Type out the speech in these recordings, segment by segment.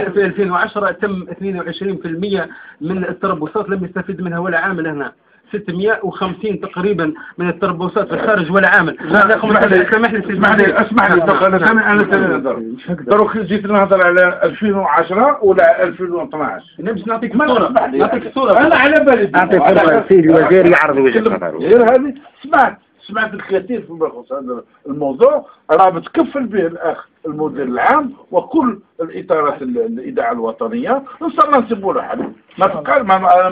في 2010 تم 22% من التربصات لم يستفيد منها ولا عامل هنا. 650 تقريبا من التربصات في الخارج ولا عامل. اسمح لي دروك جيت نهضر على 2010 ولا 2012. انا باش نعطيك الصوره انا على بالي اعطيك السيد الوزير يعرض وجهه نظره. غير هذه سمعت الكثير فيما يخص هذا الموضوع، راه متكفل به الاخ المدير العام وكل الاطارات الاذاعه الوطنيه. ان شاء الله نسيبوا له حل. ما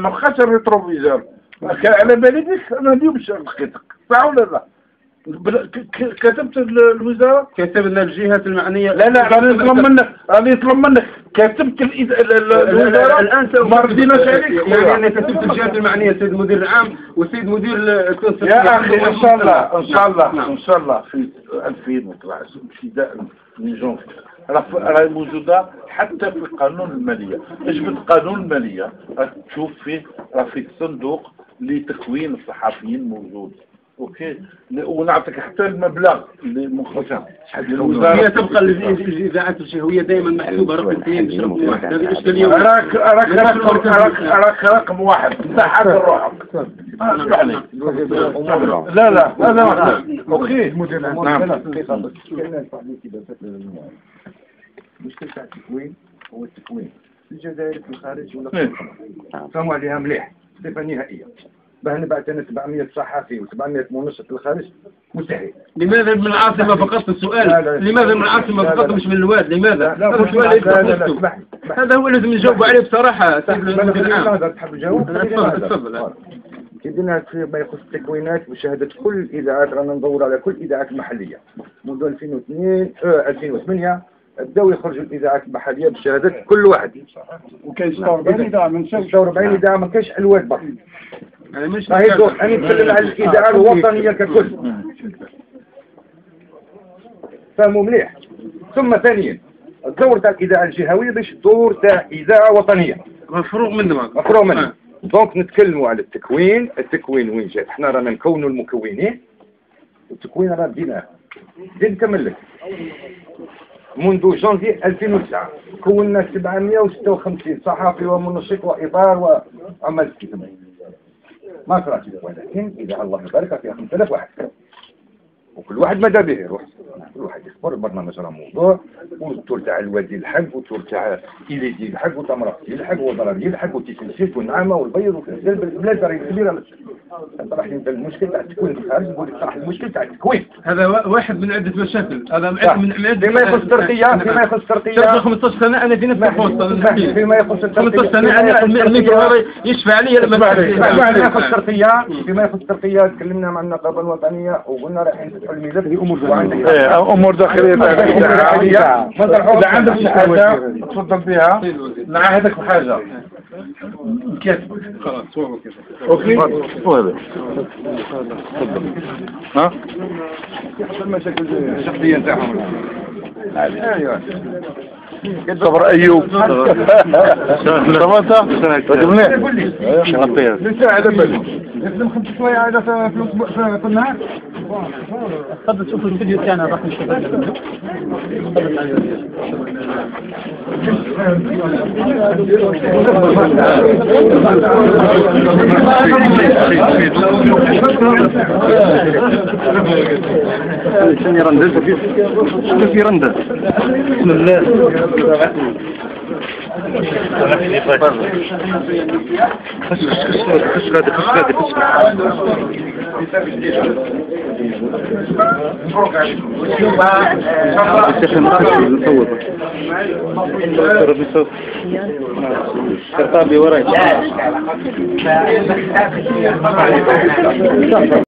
بقاش الريتروفيزور. على بالي بك انا اليوم لقيتك صح ولا لا؟ كتبت الوزاره؟ كتبنا الجهات المعنيه. لا راني نطلب منك كتبت الوزاره الان ما رديناش عليك. يعني انا كتبت الجهات المعنيه السيد المدير العام والسيد مدير التنسيق. يا اخي ان شاء الله في 2012 ابتداء من جونفي راه موجوده حتى في قانون الماليه. اجبد قانون الماليه تشوف فيه راه في صندوق لتكوين الصحفيين موجود. اوكي ونعطيك حتى المبلغ اللي مخرج للوزاره. هي تبقى الاذاعات الشهويه دائما محسوبه رقم 2 مش رقم 1. هذه اشكاليه. راك رقم 1 انت حاضر روحك. اسمح لي. لا هذا اوكي. نعم. المشكل تاع التكوين هو التكوين في الجزائر في الخارج ولا فهموا عليها مليح صفه نهائيه. باه نبعث انا 700 صحفي و700 منشط للخارج مستحيل. لماذا من العاصمه فقط السؤال؟ لماذا من العاصمه فقط مش من الواد؟ لماذا؟ هذا السؤال هذا هو لازم نجاوب عليه بصراحه. سيد المدير العام تحب تجاوب؟ تفضل. كيدينا فيما يخص التكوينات وشهاده كل الاذاعات. رانا ندور على كل الاذاعات المحليه منذ 2008 بداو يخرجوا الاذاعات المحليه بشهادات كل واحد. وكاين 46 اذاعه من 46 اذاعه ما كاينش علوات برك. يعني مش راهي دور انا نتكلم على الاذاعه الوطنيه ككل. فهموا مليح. ثم ثانيا الدور تاع الاذاعه الجهويه باش دور تاع اذاعه وطنيه مفروغ منه. دونك نتكلموا على التكوين وين جات. احنا رانا نكونوا المكونين والتكوين راه بديناه. زيد نكمل لك. منذ جانفي 2009 كونا 756 صحفي ومنشط واطار وعمل كتابي. ما صراتش، ولكن اذا الله يبارك فيها 5000 واحد وكل واحد ماذا به يروح. كل واحد يخبر برنامج راه موضوع والدور تاع الوادي الحق والدور تاع إليدي الحق وتمرق الحق وضرر الحق وتيسيسيت والنعمه والبيض وفي البلاد راهي كبيره. طرح انت المشكل تاع التكوين في الخارج نقول لك صراحه المشكل تاع التكوين هذا واحد من عده مشاكل. هذا من عده فيما يخص الترقيه 15 سنه انا في نفس البوست. فيما يخص 15 سنه انا الميكرو يشفع علي. فيما يخص الترقيه تكلمنا مع النقابه الوطنيه وقلنا راح نفتحوا الملف امور داخليه. اذا عندك حاجه تفضل بها نعهدك بحاجه نكتب. خلاص هو كذا. اوكي وهذا ها المشاكل الشخصيه نتاعهم. ايوه صبر ايوب صبرت قول لي شرطيه لسه على بالي نخدم 5 شويه على في النهار. تقدر تشوف الفيديو تاعنا راح نشوفه. شنو يرندد؟ شنو يرندد؟ بسم الله. خش